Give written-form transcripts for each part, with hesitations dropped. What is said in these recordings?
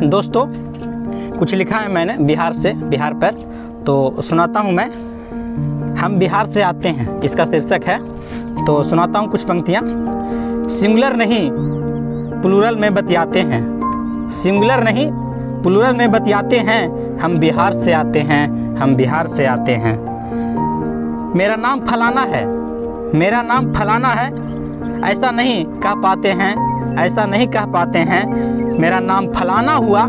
दोस्तों, कुछ लिखा है मैंने बिहार पर, तो सुनाता हूँ मैं। हम बिहार से आते हैं, इसका शीर्षक है, तो सुनाता हूँ कुछ पंक्तियाँ। सिंगुलर नहीं प्लूरल में बतियाते हैं, सिंगुलर नहीं प्लूरल में बतियाते हैं, हम बिहार से आते हैं, हम बिहार से आते हैं। मेरा नाम फलाना है, मेरा नाम फलाना है, ऐसा नहीं कह पाते हैं, ऐसा नहीं कह पाते हैं। मेरा नाम फलाना हुआ,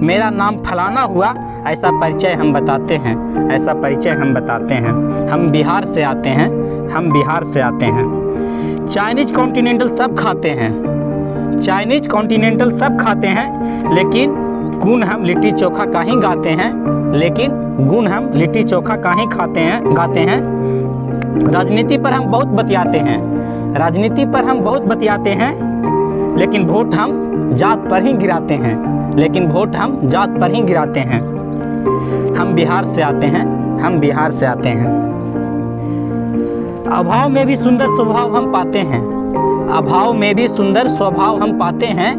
मेरा नाम फलाना हुआ, ऐसा परिचय हम बताते हैं, ऐसा परिचय हम बताते हैं। हम बिहार से आते हैं, हम बिहार से आते हैं। चाइनीज कॉन्टिनेंटल सब खाते हैं, चाइनीज कॉन्टिनेंटल सब खाते हैं, लेकिन गुण हम लिट्टी चोखा का ही गाते हैं, लेकिन गुण हम लिट्टी चोखा का ही खाते हैं, गाते हैं। राजनीति पर हम बहुत बतियाते हैं, राजनीति पर हम बहुत बतियाते हैं, लेकिन वोट हम जात पर ही गिराते हैं, लेकिन वोट हम जात पर ही गिराते हैं। हम बिहार से आते हैं, हम बिहार से आते हैं। अभाव में भी सुंदर स्वभाव हम पाते हैं, अभाव में भी सुंदर स्वभाव हम पाते हैं।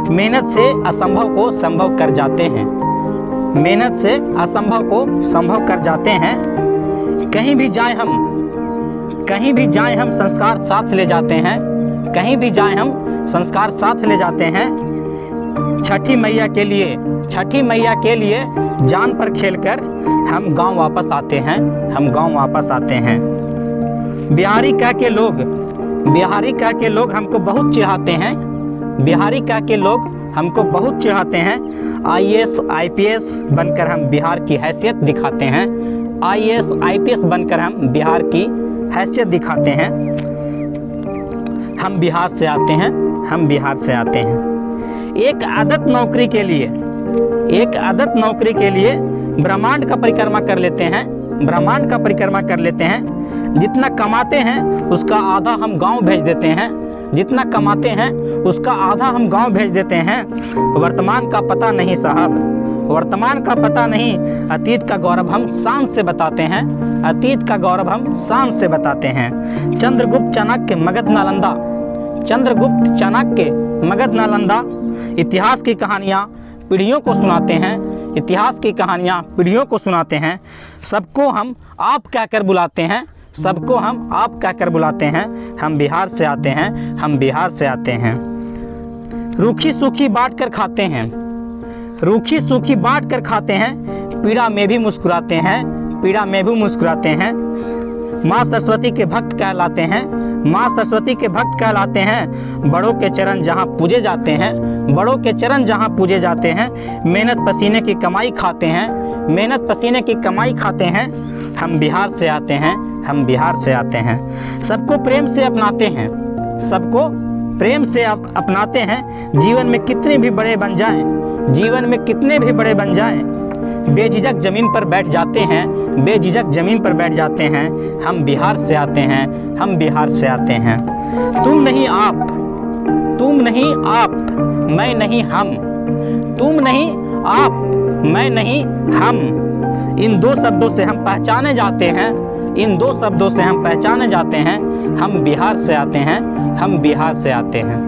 मेहनत से असंभव को संभव कर जाते हैं, मेहनत से असंभव को संभव कर जाते हैं। कहीं भी जाएं हम, कहीं भी जाएं हम संस्कार साथ ले जाते हैं, कहीं भी जाएं हम संस्कार साथ ले जाते हैं। छठी मैया के लिए, छठी मैया के लिए जान पर खेलकर हम गांव वापस आते हैं, हम गांव वापस आते हैं। बिहारी कह के लोग, बिहारी कह के लोग हमको बहुत चिढ़ाते हैं, बिहारी कह के लोग हमको बहुत चिढ़ाते हैं। आईएएस आईपीएस बनकर हम बिहार की हैसियत दिखाते हैं, आईएएस आईपीएस बनकर हम बिहार की हैसियत दिखाते हैं। हम बिहार से आते हैं, हम बिहार से आते हैं। एक आदत नौकरी के लिए, एक आदत नौकरी के लिए ब्रह्मांड का परिक्रमा कर लेते हैं, ब्रह्मांड का परिक्रमा कर लेते हैं। जितना कमाते हैं उसका आधा हम गांव भेज देते हैं, जितना कमाते हैं उसका आधा हम गांव भेज देते हैं। वर्तमान का पता नहीं साहब, वर्तमान का पता नहीं, अतीत का गौरव हम शान से बताते हैं, अतीत का गौरव हम शान से बताते हैं। चंद्रगुप्त चाणक्य मगध नालंदा, चंद्रगुप्त चाणक्य मगध नालंदा इतिहास की कहानियाँ पीढ़ियों को सुनाते हैं, इतिहास की कहानियाँ पीढ़ियों को सुनाते हैं। सबको हम आप कहकर बुलाते हैं, सबको हम आप कहकर बुलाते हैं। हम बिहार से आते हैं, हम बिहार से आते हैं। रूखी सूखी बांट कर खाते हैं, रूखी सूखी बांट कर खाते हैं। पीड़ा में भी मुस्कुराते हैं, पीड़ा में भी मुस्कुराते हैं। माँ सरस्वती के भक्त कहलाते हैं, माँ सरस्वती के भक्त कहलाते हैं। बड़ों के चरण जहाँ पूजे जाते हैं, बड़ों के चरण जहाँ पूजे जाते हैं। मेहनत पसीने की कमाई खाते हैं, मेहनत पसीने की कमाई खाते हैं। हम बिहार से आते हैं, हम बिहार से आते हैं। सबको प्रेम से अपनाते हैं, सबको प्रेम से अपनाते हैं। जीवन में कितने भी बड़े बन जाएं, जीवन में कितने भी बड़े बन जाएं, बेझिझक जमीन पर बैठ जाते हैं, बेझिझक जमीन पर बैठ जाते हैं। हम बिहार से आते हैं, हम बिहार से आते हैं। तुम नहीं आप, तुम नहीं आप, मैं नहीं हम, तुम नहीं आप, मैं नहीं हम। इन दो शब्दों से हम पहचाने जाते हैं, इन दो शब्दों से हम पहचाने जाते हैं। हम बिहार से आते हैं, हम बिहार से आते हैं।